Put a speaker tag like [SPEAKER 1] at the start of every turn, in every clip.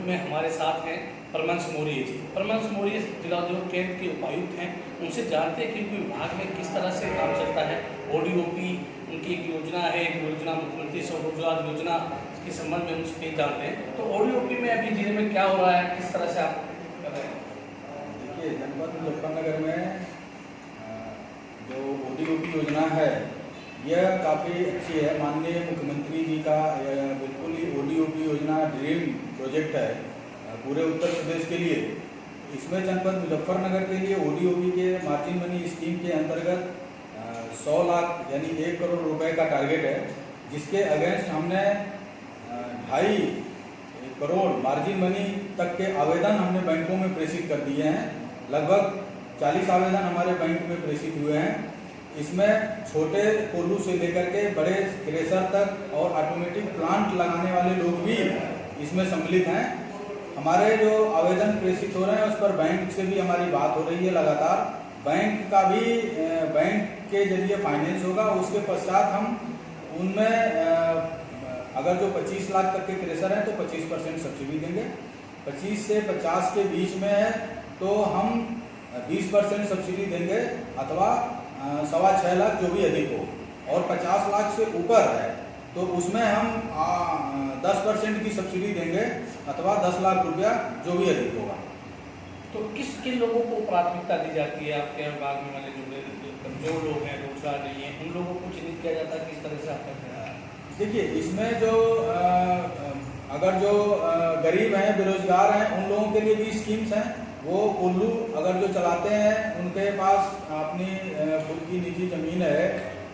[SPEAKER 1] में हमारे साथ हैं परमंश मौर्य जी। परमंश मौर्य जिला उद्योग केंद्र के उपायुक्त हैं। उनसे जानते हैं कि उनके विभाग में किस तरह से काम चलता है। ODOP उनकी एक योजना है, एक योजना मुख्यमंत्री स्वरोजगार योजना के संबंध में उनसे जानते हैं। तो ODOP में अभी जिले में क्या हो रहा है, किस तरह से आप कर रहे हैं?
[SPEAKER 2] देखिए, जनपद मुजफ्फरनगर में जो ODOP योजना है यह काफ़ी अच्छी है। माननीय मुख्यमंत्री जी का बिल्कुल ही ODOP योजना ड्रीम प्रोजेक्ट है पूरे उत्तर प्रदेश के लिए। इसमें जनपद मुजफ्फरनगर के लिए ODOP के मार्जिन मनी स्कीम के अंतर्गत 100 लाख यानी 1 करोड़ रुपए का टारगेट है, जिसके अगेंस्ट हमने 2.5 करोड़ मार्जिन मनी तक के आवेदन हमने बैंकों में प्रेषित कर दिए हैं। लगभग 40 आवेदन हमारे बैंक में प्रेषित हुए हैं। इसमें छोटे कोल्हू से लेकर के बड़े क्रेशर तक और ऑटोमेटिक प्लांट लगाने वाले लोग भी इसमें सम्मिलित हैं। हमारे जो आवेदन प्रेषित हो रहे हैं उस पर बैंक से भी हमारी बात हो रही है लगातार। बैंक का भी बैंक के जरिए फाइनेंस होगा। उसके पश्चात हम उनमें अगर जो 25 लाख तक के क्रेशर हैं तो 25% सब्सिडी देंगे। 25 से 50 के बीच में है तो हम 20% सब्सिडी देंगे अथवा 6.25 लाख जो भी अधिक हो, और 50 लाख से ऊपर है तो उसमें हम 10% की सब्सिडी देंगे अथवा 10 लाख रुपया जो भी अधिक होगा।
[SPEAKER 1] तो किन लोगों को प्राथमिकता दी जाती है आपके विभाग में? वाले जो कमजोर लोग हैं, रोजगार नहीं है, उन लोगों को चिन्हित किया जाता है, किस तरह से आप करते हैं?
[SPEAKER 2] देखिए, इसमें जो अगर जो गरीब हैं, बेरोजगार हैं, उन लोगों के लिए भी स्कीम्स हैं। वो कोल्हू अगर जो चलाते हैं, उनके पास अपनी खुद की निजी जमीन है,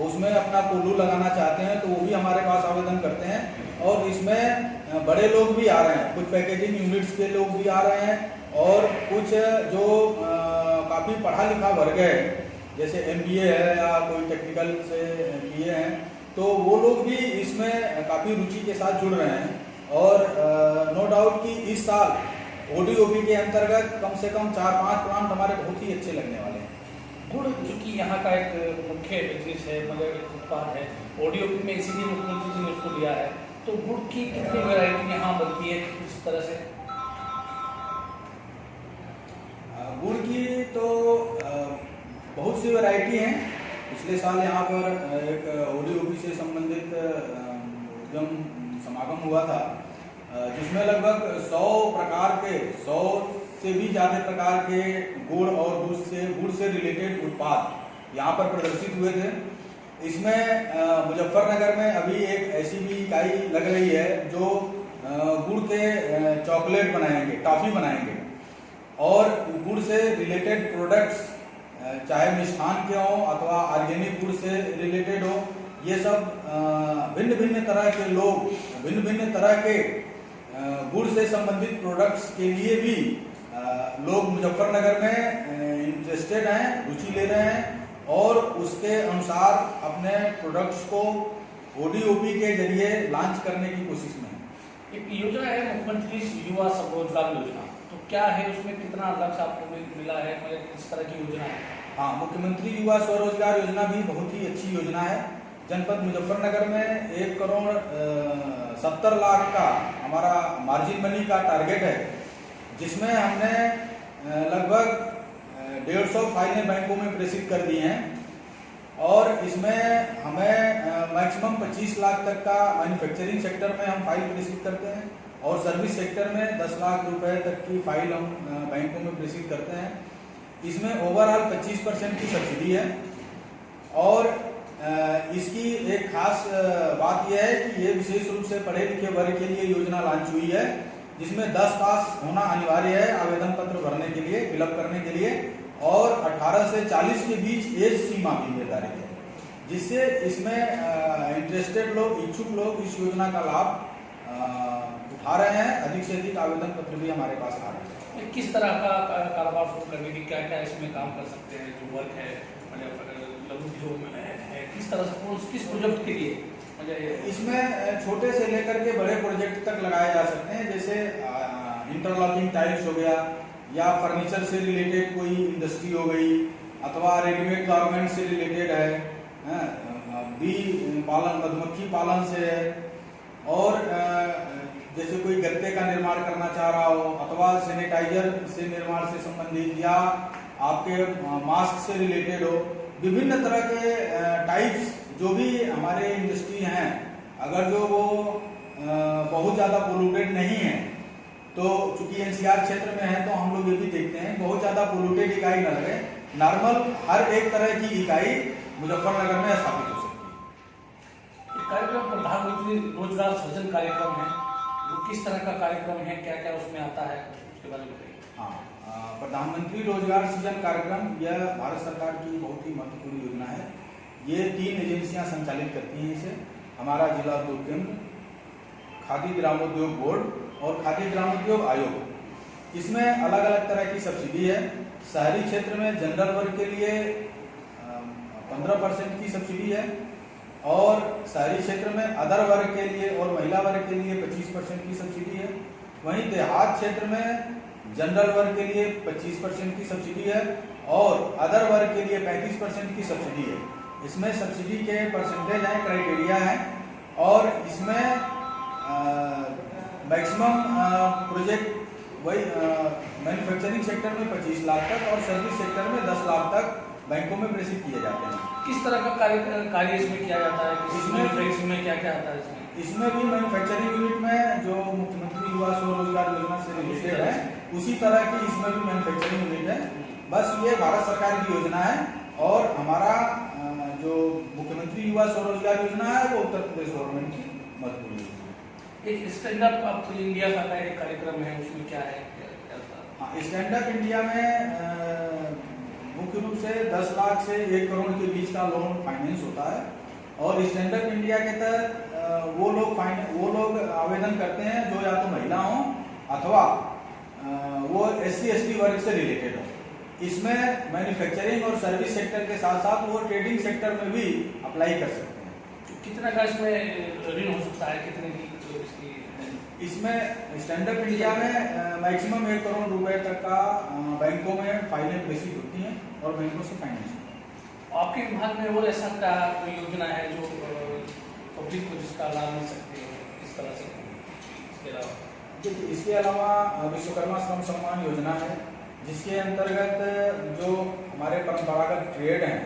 [SPEAKER 2] उसमें अपना कोल्हू लगाना चाहते हैं तो वो भी हमारे पास आवेदन करते हैं। और इसमें बड़े लोग भी आ रहे हैं, कुछ पैकेजिंग यूनिट्स के लोग भी आ रहे हैं और कुछ जो काफ़ी पढ़ा लिखा वर्ग है, जैसे MBA है या कोई टेक्निकल से किए हैं, तो वो लोग भी इसमें काफ़ी रुचि के साथ जुड़ रहे हैं। और नो डाउट कि इस साल ODOP के अंतर्गत कम से कम 4-5 प्लांट हमारे बहुत ही अच्छे लगने वाले हैं।
[SPEAKER 1] गुड़ जो कि यहाँ का एक मुख्य बिजनेस है, मतलब एक उत्पाद है, ODOP में इसीलिए मुख्यमंत्री जी ने उसको लिया है। तो गुड़ की कितनी वैरायटी यहाँ बनती है इस तरह से?
[SPEAKER 2] गुड़ की तो बहुत सी वैरायटी हैं। पिछले साल यहाँ पर एक ODOP से संबंधित उद्यम समागम हुआ था, जिसमें लगभग 100 प्रकार के, 100 से भी ज़्यादा प्रकार के गुड़ और गुड़ से रिलेटेड उत्पाद यहाँ पर प्रदर्शित हुए थे। इसमें मुजफ्फरनगर में अभी एक ऐसी भी इकाई लग रही है जो गुड़ के चॉकलेट बनाएंगे, टॉफ़ी बनाएंगे, और गुड़ से रिलेटेड प्रोडक्ट्स चाहे मिष्ठान के हों अथवा ऑर्गेनिक गुड़ से रिलेटेड हो, ये सब भिन्न भिन्न तरह के लोग भिन्न भिन्न तरह के गुड़ से संबंधित प्रोडक्ट्स के लिए भी लोग मुजफ्फरनगर में इंटरेस्टेड हैं, रुचि ले रहे हैं और उसके अनुसार अपने प्रोडक्ट्स को ODOP के जरिए लॉन्च करने की कोशिश में है।
[SPEAKER 1] एक योजना है मुख्यमंत्री युवा स्वरोजगार योजना, तो क्या है उसमें, कितना लक्ष्य आपको मिला है, मतलब किस तरह की योजना है?
[SPEAKER 2] हाँ, मुख्यमंत्री युवा स्वरोजगार योजना भी बहुत ही अच्छी योजना है। जनपद मुजफ्फरनगर में 1 करोड़ 70 लाख का हमारा मार्जिन मनी का टारगेट है, जिसमें हमने लगभग 150 फाइलें बैंकों में प्रेषित कर दी हैं। और इसमें हमें मैक्सिमम 25 लाख तक का मैन्युफैक्चरिंग सेक्टर में हम फाइल प्रेषित करते हैं और सर्विस सेक्टर में 10 लाख रुपए तक की फाइल हम बैंकों में प्रेषित करते हैं। इसमें ओवरऑल 25% की सब्सिडी है। और इसकी एक खास बात यह है कि ये विशेष रूप से पढ़े लिखे वर्ग के लिए योजना लॉन्च हुई है, जिसमें 10 पास होना अनिवार्य है आवेदन पत्र भरने के लिए, फिलअप करने के लिए, और 18 से 40 के बीच एज सीमा भी निर्धारित है, जिससे इसमें इंटरेस्टेड लोग, इच्छुक लोग इस योजना का लाभ उठा रहे हैं। अधिक से अधिक आवेदन पत्र भी हमारे पास आ रहे हैं।
[SPEAKER 1] किस तरह का कारोबार शुरू करने की क्या क्या इसमें काम कर सकते हैं? जो वर्क है, मतलब लघु उद्योग में है, किस तरह से, किस प्रोजेक्ट के लिए?
[SPEAKER 2] इसमें छोटे से लेकर के बड़े प्रोजेक्ट तक लगाए जा सकते हैं, जैसे इंटरलॉकिंग टाइल्स हो गया, या फर्नीचर से रिलेटेड कोई इंडस्ट्री हो गई, अथवा रेडीमेड गारमेंट से रिलेटेड है, बी पालन, मधुमक्खी पालन से है, और जैसे कोई गत्ते का निर्माण करना चाह रहा हो अथवा सैनिटाइजर से निर्माण से संबंधित या आपके मास्क से रिलेटेड हो, विभिन्न तरह के टाइप्स जो भी हमारे इंडस्ट्री हैं, अगर जो वो बहुत ज़्यादा पोल्यूटेड नहीं है, तो चूंकि एनसीआर क्षेत्र में है तो हम लोग ये भी देखते हैं बहुत ज़्यादा पोल्यूटेड इकाई न लगे, नॉर्मल हर एक तरह की इकाई मुजफ्फरनगर में स्थापित हो सकती है।
[SPEAKER 1] ये कार्यक्रम प्रधानमंत्री रोजगार सृजन कार्यक्रम है, वो किस तरह का कार्यक्रम है, क्या क्या उसमें आता है, उसके बारे में बताइए।
[SPEAKER 2] हाँ, प्रधानमंत्री रोजगार सृजन कार्यक्रम यह भारत सरकार की बहुत ही महत्वपूर्ण योजना है। ये 3 एजेंसियां संचालित करती हैं इसे, हमारा जिला उद्योग केंद्र, खादी ग्रामोद्योग बोर्ड और खादी ग्रामोद्योग आयोग। इसमें अलग अलग तरह की सब्सिडी है। शहरी क्षेत्र में जनरल वर्ग के लिए 15% की सब्सिडी है और शहरी क्षेत्र में अदर वर्ग के लिए और महिला वर्ग के लिए 25% की सब्सिडी है। वहीं देहात क्षेत्र में जनरल वर्ग के लिए 25% की सब्सिडी है और अदर वर्ग के लिए 35% की सब्सिडी है। इसमें सब्सिडी के परसेंटेज हैं, क्राइटेरिया है और इसमें मैक्सिमम प्रोजेक्ट वही मैन्युफैक्चरिंग सेक्टर में 25 लाख तक और सर्विस सेक्टर में 10 लाख तक बैंकों में प्रेषित किए जाते हैं।
[SPEAKER 1] किस तरह का कार्य इसमें किया जाता है, इसमें क्या क्या आता है?
[SPEAKER 2] इसमें भी मैन्युफैक्चरिंग यूनिट में जो मुख्यमंत्री युवा स्वरोजगार योजना से रिलेटेड है उसी तरह की इसमें भी मैन्युफैक्चरिंग यूनिट है। बस ये भारत सरकार की योजना है और हमारा जो मुख्यमंत्री युवा स्वरोजगार योजना है वो उत्तर प्रदेश गवर्नमेंट की महत्वपूर्ण योजना है।
[SPEAKER 1] एक स्टैंड अप इंडिया का एक कार्यक्रम है, उसमें क्या है?
[SPEAKER 2] हाँ, स्टैंड अप इंडिया में मुख्य रूप से 10 लाख से 1 करोड़ के बीच का लोन फाइनेंस होता है और स्टैंड अप इंडिया के तहत वो लोग आवेदन करते हैं जो या तो महिला हों अथवा वो SC/ST वर्ग से रिलेटेड हो। इसमें मैन्युफैक्चरिंग और सर्विस सेक्टर के साथ साथ वो ट्रेडिंग सेक्टर में भी अप्लाई कर सकते हैं।
[SPEAKER 1] कितना का इसमें ऋण हो सकता है, कितने की इसकी?
[SPEAKER 2] इसमें स्टैंड अप इंडिया में मैक्सिमम 1 करोड़ रुपए तक का बैंकों में फाइनेंस प्रेषित होती हैं और बैंकों से फाइनेंस।
[SPEAKER 1] आपके विभाग में और ऐसा क्या कोई योजना है जो पब्लिक को जिसका लाभ मिल सकती है इस तरह से?
[SPEAKER 2] इसके अलावा विश्वकर्मा श्रम सम्मान योजना है जिसके अंतर्गत जो हमारे परंपरागत ट्रेड हैं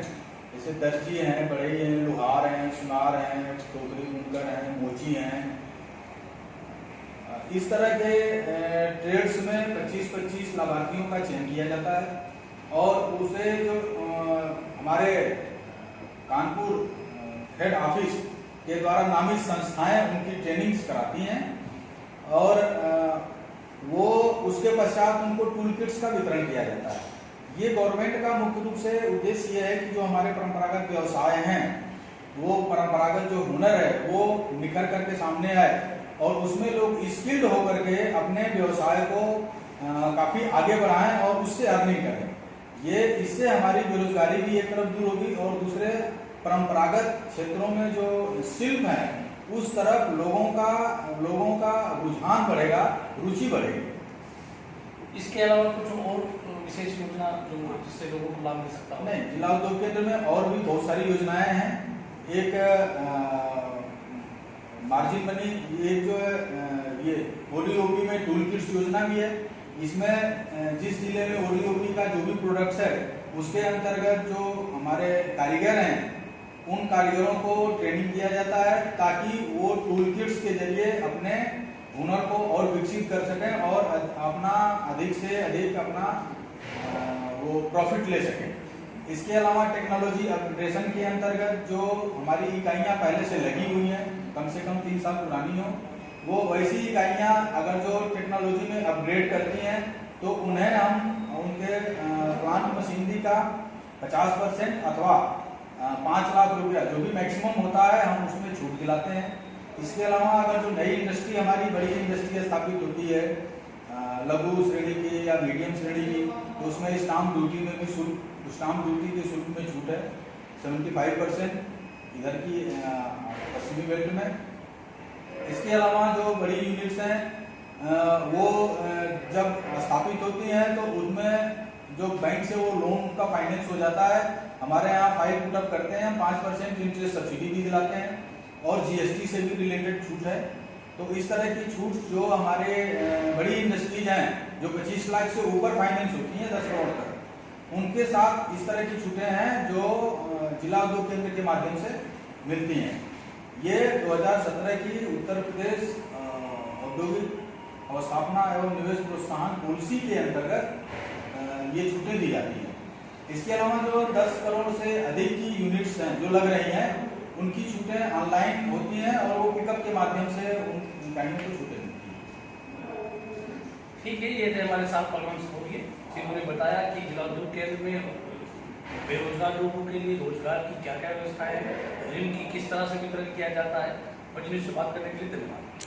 [SPEAKER 2] जैसे दर्जी हैं, बढ़ई हैं, लोहार हैं, सुनार हैं, टोकरी बुनकर हैं, मोची हैं, इस तरह के ट्रेड्स में 25-25 लाभार्थियों का चयन किया जाता है और उसे जो हमारे कानपुर हेड ऑफिस के द्वारा नामित संस्थाएं उनकी ट्रेनिंग्स कराती हैं और वो उसके पश्चात उनको टूल किट्स का वितरण किया जाता है। ये गवर्नमेंट का मुख्य रूप से उद्देश्य ये है कि जो हमारे परंपरागत व्यवसाय हैं वो परंपरागत जो हुनर है वो निखर करके सामने आए और उसमें लोग स्किल्ड होकर के अपने व्यवसाय को काफ़ी आगे बढ़ाएं और उससे अर्निंग करें। ये इससे हमारी बेरोजगारी भी एक तरफ दूर होगी और दूसरे परंपरागत क्षेत्रों में जो शिल्प है उस तरफ लोगों का रुझान बढ़ेगा, रुचि बढ़ेगी।
[SPEAKER 1] इसके अलावा कुछ और विशेष योजना जो जिससे लोगों को लाभ मिल सकता है?
[SPEAKER 2] नहीं, जिला उद्योग केंद्र में और भी बहुत सारी योजनाएं हैं। एक मार्जिन मनी, ये जो ये ODOP में टूल किट्स योजना भी है। इसमें जिस जिले में ODOP का जो भी प्रोडक्ट्स है उसके अंतर्गत जो हमारे कारीगर हैं उन कारीगरों को ट्रेनिंग दिया जाता है ताकि वो टूल किट्स के जरिए अपने हुनर को और विकसित कर सकें और अपना अधिक से अधिक अपना वो प्रॉफिट ले सकें। इसके अलावा टेक्नोलॉजी अपग्रेडेशन के अंतर्गत जो हमारी इकाइयाँ पहले से लगी हुई हैं, कम से कम 3 साल पुरानी हो, वो वैसी इकाइयाँ अगर जो टेक्नोलॉजी में अपग्रेड करती हैं तो उन्हें हम उनके प्लांट मशीनरी का 50% अथवा 5 लाख रुपया जो भी मैक्सिमम होता है हम उसमें छूट दिलाते हैं। इसके अलावा अगर जो नई इंडस्ट्री हमारी बड़ी इंडस्ट्री स्थापित होती है लघु श्रेणी की या मीडियम श्रेणी की तो उसमें स्टाम्प ड्यूटी में भी स्टाम्प ड्यूटी के शुल्क में छूट है 75% इधर की पश्चिमी बेल्ट में। इसके अलावा जो बड़ी यूनिट्स हैं वो जब स्थापित होती हैं तो उनमें जो बैंक से वो लोन का फाइनेंस हो जाता है, हमारे यहाँ फाइल पुटअप करते हैं, 5% इंटरेस्ट सब्सिडी भी दिलाते हैं और GST से भी रिलेटेड छूट है। तो इस तरह की छूट जो हमारे बड़ी इंडस्ट्रीज हैं जो 25 लाख से ऊपर फाइनेंस होती हैं 10 करोड़ तक, उनके साथ इस तरह की छूटें हैं जो जिला उद्योग केंद्र के माध्यम से मिलती हैं। ये 2017 की उत्तर प्रदेश औद्योगिक अवस्थापना एवं निवेश प्रोत्साहन पॉलिसी के अंतर्गत ये छूटें दी जाती हैं। इसके अलावा जो 10 करोड़ से अधिक की यूनिट्स हैं जो लग रही हैं, उनकी छूटें ऑनलाइन होती हैं और वो पिकअप के माध्यम से उन इकाइयों को छूटें मिलती हैं।
[SPEAKER 1] ठीक है, ये थे हमारे साथ परमांश मौर्य, जिन्होंने बताया कि जिला उद्योग केंद्र में बेरोजगार लोगों के लिए रोजगार की क्या क्या व्यवस्था है, ऋण की किस तरह से वितरण किया जाता है। और जिनसे बात करने के लिए धन्यवाद।